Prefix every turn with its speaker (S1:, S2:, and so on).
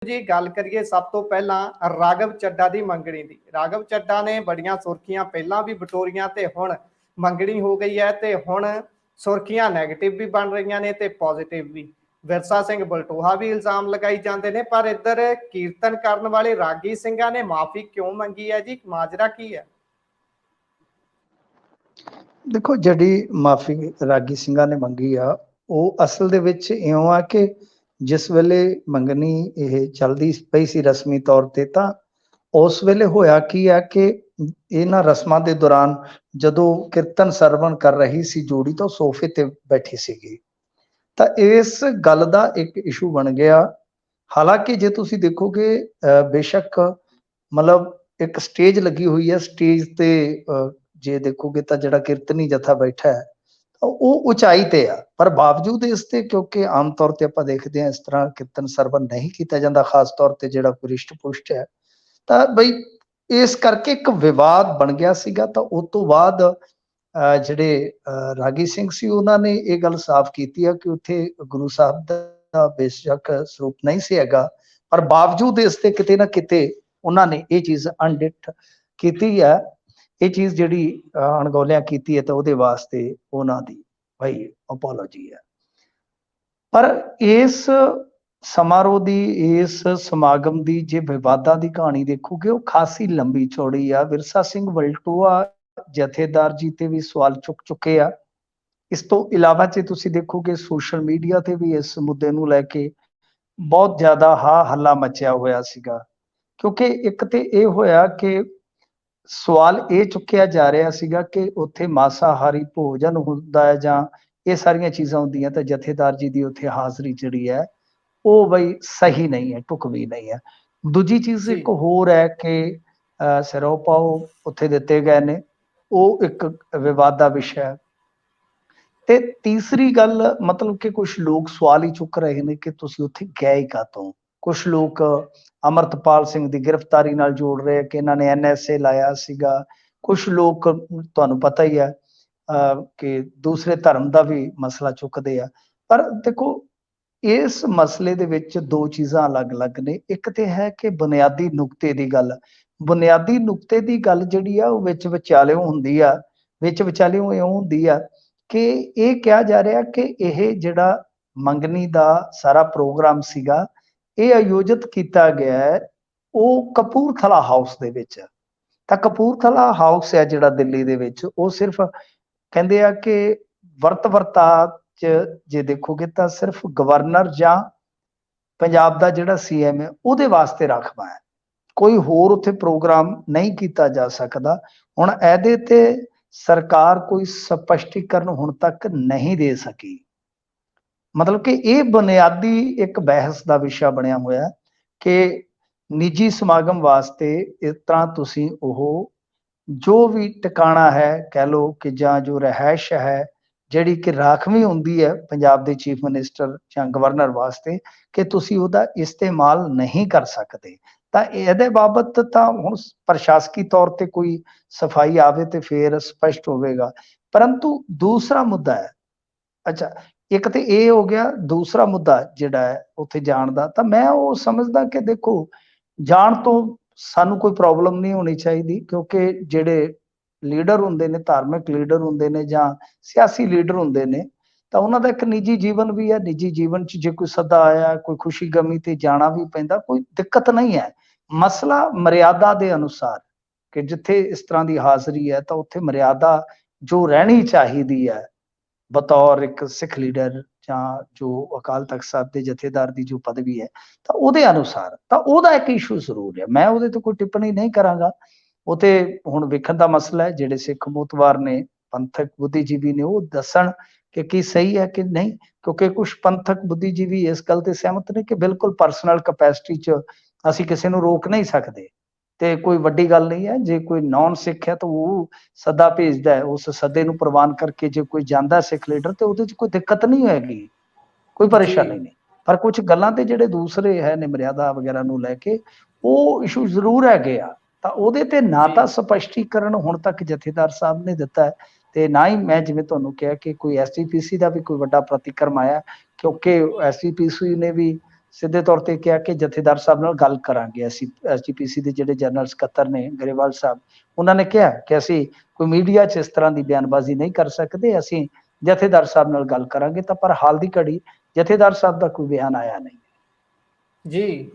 S1: जी गल करिए सब तो पहला राघव चड्डा की मंगनी की। राघव चड्डा ने बड़िया सुर्खियां पहला भी बटोरियां ते हुण मंगनी हो गई है ते हुण सुर्खियां नैगेटिव भी बन रही ने ते पॉजिटिव भी। विरसा सिंह बलटोहा भी इल्जाम लगाई जाते हैं, पर इधर कीर्तन करने वाले रागी सिंघां ने माफी क्यों मंगी है जी, माजरा की है?
S2: देखो जी माफी रागी ਸਿੰਘਾਂ ने मंगी आ ਉਹ ਅਸਲ ਦੇ ਵਿੱਚ ਇਉਂ ਆ ਕਿ ਜਿਸ ਵੇਲੇ ਮੰਗਣੀ ਇਹ ਚੱਲਦੀ ਪਈ ਸੀ ਰਸਮੀ ਤੌਰ ਤੇ, ਤਾਂ ਉਸ ਵੇਲੇ ਹੋਇਆ ਕੀ ਆ ਕਿ ਇਹਨਾਂ ਰਸਮਾਂ ਦੇ ਦੌਰਾਨ ਜਦੋਂ ਕੀਰਤਨ ਸਰਵਣ ਕਰ ਰਹੀ ਸੀ ਜੋੜੀ ਤਾਂ ਸੋਫੇ ਤੇ ਬੈਠੀ ਸੀਗੀ, ਤਾਂ ਇਸ ਗੱਲ ਦਾ ਇੱਕ ਇਸ਼ੂ ਬਣ ਗਿਆ। ਹਾਲਾਂਕਿ ਜੇ ਤੁਸੀਂ ਦੇਖੋਗੇ ਬੇਸ਼ੱਕ ਮਤਲਬ ਇੱਕ ਸਟੇਜ ਲੱਗੀ ਹੋਈ ਹੈ, ਸਟੇਜ ਤੇ ਜੇ ਦੇਖੋਗੇ ਤਾਂ ਜਿਹੜਾ ਕੀਰਤਨੀ ਜਥਾ ਬੈਠਾ ਹੈ ਉਹ ਉਚਾਈ ਤੇ ਆ, ਪਰ ਬਾਵਜੂਦ ਇਸ ਤੇ ਕਿਉਂਕਿ ਆਮ ਤੌਰ ਤੇ ਆਪਾਂ ਦੇਖਦੇ ਹਾਂ ਇਸ ਤਰ੍ਹਾਂ ਕੀਰਤਨ ਸਰਵਨ ਨਹੀਂ ਕੀਤਾ ਜਾਂਦਾ, ਖਾਸ ਤੌਰ ਤੇ ਜਿਹੜਾ ਕੋਈ ਰਿਸ਼ਟ ਪੁਸ਼ਟ ਹੈ, ਤਾਂ ਬਈ ਇਸ ਕਰਕੇ ਇੱਕ ਵਿਵਾਦ ਬਣ ਗਿਆ ਸੀਗਾ। ਤਾਂ ਉਸ ਤੋਂ ਬਾਅਦ ਜਿਹੜੇ ਰਾਗੀ ਸਿੰਘ ਸੀ ਉਹਨਾਂ ਨੇ ਇਹ ਗੱਲ ਸਾਫ਼ ਕੀਤੀ ਆ ਕਿ ਉੱਥੇ ਗੁਰੂ ਸਾਹਿਬ ਦਾ ਬੇਸ਼ੱਕ ਸਰੂਪ ਨਹੀਂ ਸੀ ਹੈਗਾ, ਪਰ ਬਾਵਜੂਦ ਇਸ ਤੇ ਕਿਤੇ ਨਾ ਕਿਤੇ ਉਹਨਾਂ ਨੇ ਇਹ ਚੀਜ਼ ਅਣਡਿੱਠ ਕੀਤੀ ਹੈ, ਇਹ ਚੀਜ਼ ਜਿਹੜੀ ਅਣਗੌਲਿਆਂ ਕੀਤੀ ਹੈ, ਤਾਂ ਉਹਦੇ ਵਾਸਤੇ ਉਹਨਾਂ ਦੀ ਭਾਈ ਅਪੋਲੋਜੀ ਹੈ। ਪਰ ਇਸ ਸਮਾਰੋਹ ਦੀ, ਇਸ ਸਮਾਗਮ ਦੀ ਜੇ ਵਿਵਾਦਾਂ ਦੀ ਕਹਾਣੀ ਦੇਖੋਗੇ ਉਹ ਖਾਸੀ ਲੰਬੀ ਚੌੜੀ ਆ। ਵਿਰਸਾ ਸਿੰਘ ਵਲਟੋਆ ਜਥੇਦਾਰ ਜੀ ਤੇ ਵੀ ਸਵਾਲ ਚੁੱਕ ਚੁੱਕੇ ਆ। ਇਸ ਤੋਂ ਇਲਾਵਾ ਜੇ ਤੁਸੀਂ ਦੇਖੋਗੇ ਸੋਸ਼ਲ ਮੀਡੀਆ ਤੇ ਵੀ ਇਸ ਮੁੱਦੇ ਨੂੰ ਲੈ ਕੇ ਬਹੁਤ ਜ਼ਿਆਦਾ ਹਾ ਹੱਲਾ ਮਚਿਆ ਹੋਇਆ ਸੀਗਾ, ਕਿਉਂਕਿ ਇੱਕ ਤੇ ਇਹ ਹੋਇਆ ਕਿ ਸਵਾਲ ਇਹ ਚੁੱਕਿਆ ਜਾ ਰਿਹਾ ਸੀਗਾ ਕਿ ਉੱਥੇ ਮਾਸਾਹਾਰੀ ਭੋਜਨ ਹੁੰਦਾ ਹੈ ਜਾਂ ਇਹ ਸਾਰੀਆਂ ਚੀਜ਼ਾਂ ਹੁੰਦੀਆਂ, ਤਾਂ ਜਥੇਦਾਰ ਜੀ ਦੀ ਉੱਥੇ ਹਾਜ਼ਰੀ ਜਿਹੜੀ ਹੈ ਉਹ ਬਈ ਸਹੀ ਨਹੀਂ ਹੈ, ਢੁਕਵੀਂ ਨਹੀਂ ਹੈ। ਦੂਜੀ ਚੀਜ਼ ਇੱਕ ਹੋਰ ਹੈ ਕਿ ਸਿਰੋਪਾਓ ਉੱਥੇ ਦਿੱਤੇ ਗਏ ਨੇ, ਉਹ ਇੱਕ ਵਿਵਾਦ ਦਾ ਵਿਸ਼ਾ ਹੈ। ਤੇ ਤੀਸਰੀ ਗੱਲ ਮਤਲਬ ਕਿ ਕੁਝ ਲੋਕ ਸਵਾਲ ਹੀ ਚੁੱਕ ਰਹੇ ਨੇ ਕਿ ਤੁਸੀਂ ਉੱਥੇ ਗਏ ਕਾਹਤੋਂ। ਕੁਝ ਲੋਕ ਅਮਰਤਪਾਲ ਸਿੰਘ ਦੀ ਗ੍ਰਿਫਤਾਰੀ ਨਾਲ ਜੋੜ ਰਹੇ ਕਿ ਇਹਨਾਂ ਨੇ NSA ਲਾਇਆ ਸੀਗਾ। ਕੁਝ ਲੋਕ ਤੁਹਾਨੂੰ ਪਤਾ ਹੀ ਹੈ ਕਿ ਦੂਸਰੇ ਧਰਮ ਦਾ ਵੀ ਮਸਲਾ ਚੁੱਕਦੇ ਆ। ਪਰ ਦੇਖੋ ਇਸ ਮਸਲੇ ਦੇ ਵਿੱਚ ਦੋ ਚੀਜ਼ਾਂ ਅਲੱਗ-ਅਲੱਗ ਨੇ। ਇੱਕ ਤੇ ਹੈ ਕਿ ਬੁਨਿਆਦੀ ਨੁਕਤੇ ਦੀ ਗੱਲ, ਬੁਨਿਆਦੀ ਨੁਕਤੇ ਦੀ ਗੱਲ ਜਿਹੜੀ ਆ ਉਹ ਵਿੱਚ ਵਿਚਾਲਿਓਂ ਹੁੰਦੀ ਆ, ਵਿੱਚ ਵਿਚਾਲਿਓਂ ਇਉਂ ਹੁੰਦੀ ਆ ਕਿ ਇਹ ਕਿਹਾ ਜਾ ਰਿਹਾ ਕਿ ਇਹ ਜਿਹੜਾ ਮੰਗਣੀ ਦਾ ਸਾਰਾ ਪ੍ਰੋਗਰਾਮ ਸੀਗਾ ਇਹ ਆਯੋਜਿਤ ਕੀਤਾ ਗਿਆ ਹੈ ਉਹ ਕਪੂਰਥਲਾ ਹਾਊਸ ਦੇ ਵਿੱਚ। ਤਾਂ ਕਪੂਰਥਲਾ ਹਾਊਸ ਹੈ ਜਿਹੜਾ ਦਿੱਲੀ ਦੇ ਵਿੱਚ, ਉਹ ਸਿਰਫ ਕਹਿੰਦੇ ਆ ਕਿ ਵਰਤਾਅ ਚ ਜੇ ਦੇਖੋਗੇ ਤਾਂ ਸਿਰਫ ਗਵਰਨਰ ਜਾਂ ਪੰਜਾਬ ਦਾ ਜਿਹੜਾ CM ਹੈ ਉਹਦੇ ਵਾਸਤੇ ਰਾਖਵਾਂ ਹੈ, ਕੋਈ ਹੋਰ ਉੱਥੇ ਪ੍ਰੋਗਰਾਮ ਨਹੀਂ ਕੀਤਾ ਜਾ ਸਕਦਾ। ਹੁਣ ਇਹਦੇ ਤੇ ਸਰਕਾਰ ਕੋਈ ਸਪਸ਼ਟੀਕਰਨ ਹੁਣ ਤੱਕ ਨਹੀਂ ਦੇ ਸਕੀ। ਮਤਲਬ ਕਿ ਇਹ ਬੁਨਿਆਦੀ ਇੱਕ ਬਹਿਸ ਦਾ ਵਿਸ਼ਾ ਬਣਿਆ ਹੋਇਆ ਕਿ ਨਿੱਜੀ ਸਮਾਗਮ ਵਾਸਤੇ ਇਸ ਤਰ੍ਹਾਂ ਤੁਸੀਂ ਉਹ ਜੋ ਵੀ ਟਿਕਾਣਾ ਹੈ ਕਹਿ ਲਓ ਕਿ ਜਾਂ ਜੋ ਰਿਹਾਇਸ਼ ਹੈ ਜਿਹੜੀ ਕਿ ਰਾਖਵੀਂ ਹੁੰਦੀ ਹੈ ਪੰਜਾਬ ਦੇ ਚੀਫ ਮਿਨਿਸਟਰ ਜਾਂ ਗਵਰਨਰ ਵਾਸਤੇ, ਕਿ ਤੁਸੀਂ ਉਹਦਾ ਇਸਤੇਮਾਲ ਨਹੀਂ ਕਰ ਸਕਦੇ। ਤਾਂ ਇਹਦੇ ਬਾਬਤ ਤਾਂ ਹੁਣ ਪ੍ਰਸ਼ਾਸਕੀ ਤੌਰ ਤੇ ਕੋਈ ਸਫਾਈ ਆਵੇ ਤੇ ਫਿਰ ਸਪਸ਼ਟ ਹੋਵੇਗਾ। ਪਰੰਤੂ ਦੂਸਰਾ ਮੁੱਦਾ ਹੈ, ਅੱਛਾ ਇੱਕ ਤੇ ਇਹ ਹੋ ਗਿਆ, ਦੂਸਰਾ ਮੁੱਦਾ ਜਿਹੜਾ ਹੈ ਉੱਥੇ ਜਾਣ ਦਾ, ਤਾਂ ਮੈਂ ਉਹ ਸਮਝਦਾ ਕਿ ਦੇਖੋ ਜਾਣ ਤੋਂ ਸਾਨੂੰ ਕੋਈ ਪ੍ਰੋਬਲਮ ਨਹੀਂ ਹੋਣੀ ਚਾਹੀਦੀ, ਕਿਉਂਕਿ ਜਿਹੜੇ ਲੀਡਰ ਹੁੰਦੇ ਨੇ, ਧਾਰਮਿਕ ਲੀਡਰ ਹੁੰਦੇ ਨੇ ਜਾਂ ਸਿਆਸੀ ਲੀਡਰ ਹੁੰਦੇ ਨੇ, ਤਾਂ ਉਹਨਾਂ ਦਾ ਇੱਕ ਨਿੱਜੀ ਜੀਵਨ ਵੀ ਹੈ। ਨਿੱਜੀ ਜੀਵਨ 'ਚ ਜੇ ਕੋਈ ਸੱਦਾ ਆਇਆ, ਕੋਈ ਖੁਸ਼ੀ ਗਮੀ ਤੇ ਜਾਣਾ ਵੀ ਪੈਂਦਾ, ਕੋਈ ਦਿੱਕਤ ਨਹੀਂ ਹੈ। ਮਸਲਾ ਮਰਿਆਦਾ ਦੇ ਅਨੁਸਾਰ ਕਿ ਜਿੱਥੇ ਇਸ ਤਰ੍ਹਾਂ ਦੀ ਹਾਜ਼ਰੀ ਹੈ ਤਾਂ ਉੱਥੇ ਮਰਿਆਦਾ ਜੋ ਰਹਿਣੀ ਚਾਹੀਦੀ ਹੈ ਬਤੌਰ ਇੱਕ ਸਿੱਖ ਲੀਡਰ ਜਾਂ ਜੋ ਅਕਾਲ ਤਖਤ ਸਾਹਿਬ ਦੇ ਜਥੇਦਾਰ ਦੀ ਜੋ ਪਦਵੀ ਹੈ, ਤਾਂ ਉਹਦੇ ਅਨੁਸਾਰ ਤਾਂ ਉਹਦਾ ਇੱਕ ਇਸ਼ੂ ਜ਼ਰੂਰ ਹੈ। ਮੈਂ ਉਹਦੇ ਤੇ ਕੋਈ ਟਿੱਪਣੀ ਨਹੀਂ ਕਰਾਂਗਾ, ਉਹ ਤੇ ਹੁਣ ਵੇਖਣ ਦਾ ਮਸਲਾ ਹੈ। ਜਿਹੜੇ ਸਿੱਖ ਮੋਤਵਾਰ ਨੇ, ਪੰਥਕ ਬੁੱਧੀਜੀਵੀ ਨੇ, ਉਹ ਦੱਸਣ ਕਿ ਕੀ ਸਹੀ ਹੈ ਕਿ ਨਹੀਂ, ਕਿਉਂਕਿ ਕੁਝ ਪੰਥਕ ਬੁੱਧੀਜੀਵੀ ਇਸ ਗੱਲ ਤੇ ਸਹਿਮਤ ਨੇ ਕਿ ਬਿਲਕੁਲ ਪਰਸਨਲ ਕਪੈਸਿਟੀ 'ਚ ਅਸੀਂ ਕਿਸੇ ਨੂੰ ਰੋਕ ਨਹੀਂ ਸਕਦੇ ਤੇ ਕੋਈ ਵੱਡੀ ਗੱਲ ਨਹੀਂ ਹੈ। ਜੇ ਕੋਈ ਨੌਨ ਸਿੱਖ ਹੈ ਤਾਂ ਉਹ ਸੱਦਾ ਭੇਜਦਾ ਹੈ, ਉਸ ਸੱਦੇ ਨੂੰ ਪ੍ਰਵਾਨ ਕਰਕੇ ਜੇ ਕੋਈ ਜਾਂਦਾ ਸਿੱਖ ਲੀਡਰ ਤੇ ਉਹਦੇ 'ਚ ਕੋਈ ਦਿੱਕਤ ਨਹੀਂ ਹੋਏਗੀ, ਕੋਈ ਪਰੇਸ਼ਾਨੀ ਨਹੀਂ। ਪਰ ਕੁਝ ਗੱਲਾਂ ਤੇ ਜਿਹੜੇ ਦੂਸਰੇ ਹੈ ਨੇ ਮਰਿਆਦਾ ਵਗੈਰਾ ਨੂੰ ਲੈ ਕੇ ਉਹ ਇਸ਼ੂ ਜ਼ਰੂਰ ਹੈਗੇ ਆ, ਤਾਂ ਉਹਦੇ ਤੇ ਨਾ ਤਾਂ ਸਪਸ਼ਟੀਕਰਨ ਹੁਣ ਤੱਕ ਜਥੇਦਾਰ ਸਾਹਿਬ ਨੇ ਦਿੱਤਾ ਹੈ ਤੇ ਨਾ ਹੀ ਮੈਂ ਜਿਵੇਂ ਤੁਹਾਨੂੰ ਕਿਹਾ ਕਿ ਕੋਈ SGPC ਦਾ ਵੀ ਕੋਈ ਵੱਡਾ ਪ੍ਰਤੀਕਰਮ ਆਇਆ, ਕਿਉਂਕਿ SGPC ਨੇ ਵੀ ਸਿੱਧੇ ਤੌਰ ਤੇ ਕਿਹਾ ਕਿ ਜਥੇਦਾਰ ਸਾਹਿਬ ਨਾਲ ਗੱਲ ਕਰਾਂਗੇ। ਅਸੀਂ ਐਸਜੀਪੀਸੀ ਦੇ ਜਿਹੜੇ ਜਨਰਲ ਸਕੱਤਰ ਨੇ ਗਰੇਵਾਲ ਸਾਹਿਬ, ਉਹਨਾਂ ਨੇ ਕਿਹਾ ਕਿ ਅਸੀਂ ਕੋਈ ਮੀਡੀਆ 'ਚ ਇਸ ਤਰ੍ਹਾਂ ਦੀ ਬਿਆਨਬਾਜ਼ੀ ਨਹੀਂ ਕਰ ਸਕਦੇ, ਅਸੀਂ ਜਥੇਦਾਰ ਸਾਹਿਬ ਨਾਲ ਗੱਲ ਕਰਾਂਗੇ। ਤਾਂ ਪਰ ਹਾਲ ਦੀ ਘੜੀ ਜਥੇਦਾਰ ਸਾਹਿਬ ਦਾ ਕੋਈ ਬਿਆਨ ਆਇਆ ਨਹੀਂ।
S1: ਜੀ